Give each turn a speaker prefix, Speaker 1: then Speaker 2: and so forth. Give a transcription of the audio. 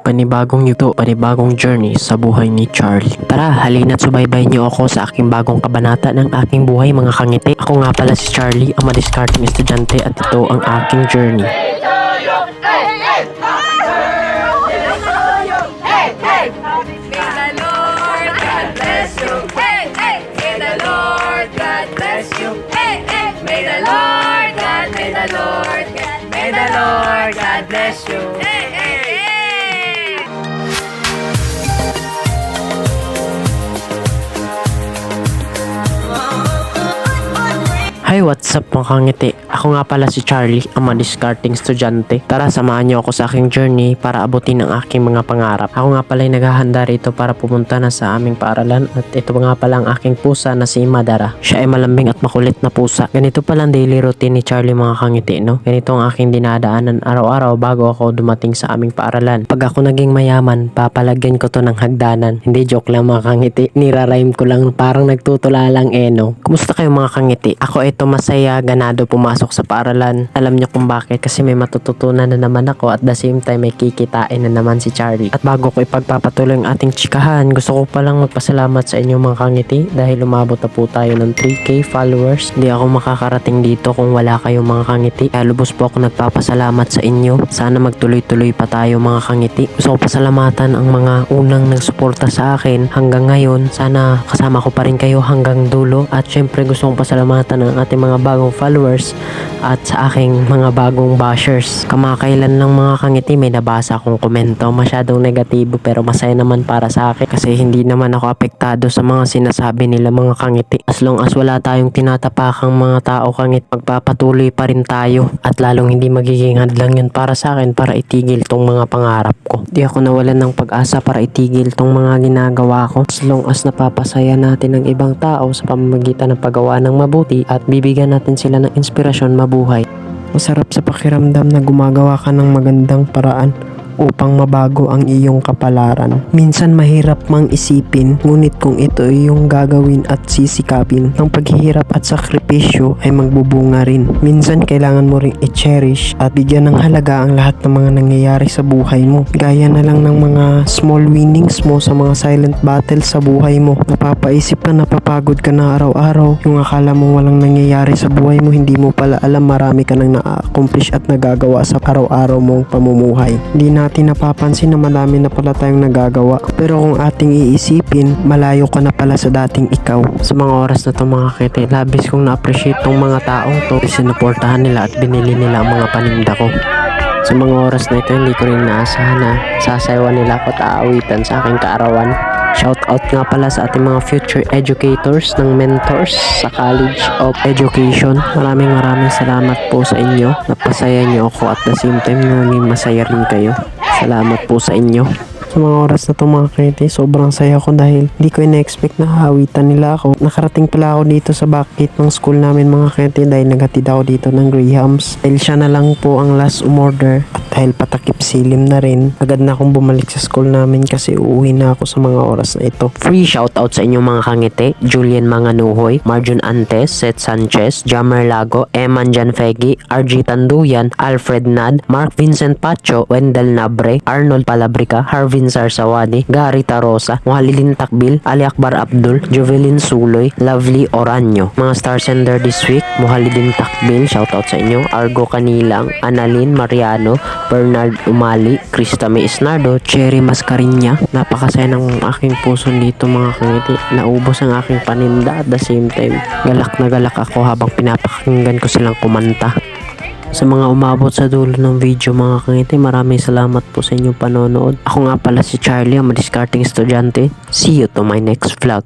Speaker 1: panibagong yuto, panibagong journey sa buhay ni Charlie. Tara, halina't subaybayan niyo ako sa aking bagong kabanata ng aking buhay mga kangiti. Ako nga pala si Charlie, ang madiskarteng estudyante at ito ang aking journey.
Speaker 2: May the Lord God bless you. Hey, hey, hey.
Speaker 1: Hi, what's up mga kangiti? Ako nga pala si Charlie, ang madiskarteng estudyante. Tara, samahan niyo ako sa aking journey para abutin ang aking mga pangarap. Ako nga pala ay naghahanda rito para pumunta na sa aming paaralan at ito nga pala ang aking pusa na si Madara. Siya ay malambing at makulit na pusa. Ganito pala ang daily routine ni Charlie mga kangiti, no? Ganito ang aking dinadaanan araw-araw bago ako dumating sa aming paaralan. Pag ako naging mayaman, papalagyan ko to ng hagdanan. Hindi, joke lang mga kangiti. Nirarhyme ko lang, parang nagtutula lang no? Kumusta kayo mga kangiti? Ako ito masaya, ganado pumasok sa paaralan. Alam niyo kung bakit, kasi may matututunan na naman ako at the same time may kikitain na naman si Charlie. At bago ko ipagpapatuloy ang ating chikahan, gusto ko palang magpasalamat sa inyo mga kangiti dahil umabot na po tayo ng 3K followers. Hindi ako makakarating dito kung wala kayong mga kangiti. Kaya lubos po ako nagpapasalamat sa inyo. Sana magtuloy-tuloy pa tayo mga kangiti. Gusto ko pasalamatan ang mga unang nagsuporta sa akin hanggang ngayon. Sana kasama ko pa rin kayo hanggang dulo. At syempre gusto kong pasalamatan ang ating mga bagong followers at sa aking mga bagong bashers. Kamakailan lang mga kangiti may nabasa akong komento, masyadong negatibo pero masaya naman para sa akin kasi hindi naman ako apektado sa mga sinasabi nila mga kangiti. As long as wala tayong tinatapakang mga tao kangit, magpapatuloy pa rin tayo at lalong hindi magiging hadlang yun para sa akin para itigil tong mga pangarap ko. Di ako nawalan ng pag-asa para itigil tong mga ginagawa ko as long as napapasaya natin ang ibang tao sa pamamagitan ng paggawa ng mabuti at bibigyan natin sila ng inspirasyon mabuhay. Masarap sa pakiramdam na gumagawa ka ng magandang paraan upang mabago ang iyong kapalaran. Minsan mahirap mang isipin, ngunit kung ito ay iyong gagawin at sisikapin, ang paghihirap at sakripisyo ay magbubunga rin. Minsan kailangan mo ring i-cherish at bigyan ng halaga ang lahat ng mga nangyayari sa buhay mo. Gaya na lang ng mga small winnings mo sa mga silent battles sa buhay mo. Napapaisip ka, napapagod ka na araw-araw. Yung akala mo walang nangyayari sa buhay mo, hindi mo pala alam marami ka nang na-accomplish at nagagawa sa araw-araw mong pamumuhay. Hindi natin napapansin na marami na pala tayong nagagawa. Pero kung ating iisipin, malayo ka na pala sa dating ikaw. Sa mga oras na to mga kete, labis kong na-appreciate tong mga taong to. Sinuportahan nila at binili nila ang mga paninda ko. Sa mga oras na ito, hindi ko rin naasahan na sasayawan nila ako at aawitan sa aking kaarawan. Shout out nga pala sa ating mga future educators ng mentors sa College of Education. Maraming salamat po sa inyo. Napasaya niyo ako at the same time naging masaya rin kayo. Salamat po sa inyo. Sa mga oras na ito mga kete, sobrang saya ko dahil hindi ko ina-expect na hawitan nila ako. Nakarating pala ako dito sa backgate ng school namin mga kete dahil naghatid ako dito ng Grahams. Dahil siya na lang po ang last umorder at dahil patakip silim na rin, agad na akong bumalik sa school namin kasi uuwi na ako sa mga oras na ito. Free shoutout sa inyo mga kangiti: Julian Manganuhoy, Marjun Antes, Seth Sanchez, Jammer Lago, Eman Janfegi, RG Tanduyan, Alfred Nad, Mark Vincent Pacho, Wendell Nabre, Arnold Palabrica, Harvin Sarsawadi, Gary Tarosa, Muhalilin Takbil, Ali Akbar Abdul, Jovelyn Suloy, Lovely Oranyo. Mga star sender this week: Muhalilin Takbil, shoutout sa inyo, Argo Kanilang, Annalyn Mariano, Bernard Umali, Krista May Isnardo, Cherry Mascarinya. Napakasaya ng aking puso dito mga kangiti. Naubos ang aking paninda at the same time galak na galak ako habang pinapakinggan ko silang kumanta. Sa mga umabot sa dulo ng video mga kangiti, maraming salamat po sa inyong panonood. Ako nga pala si Charlie, ang madiskarteng estudyante. See you to my next vlog.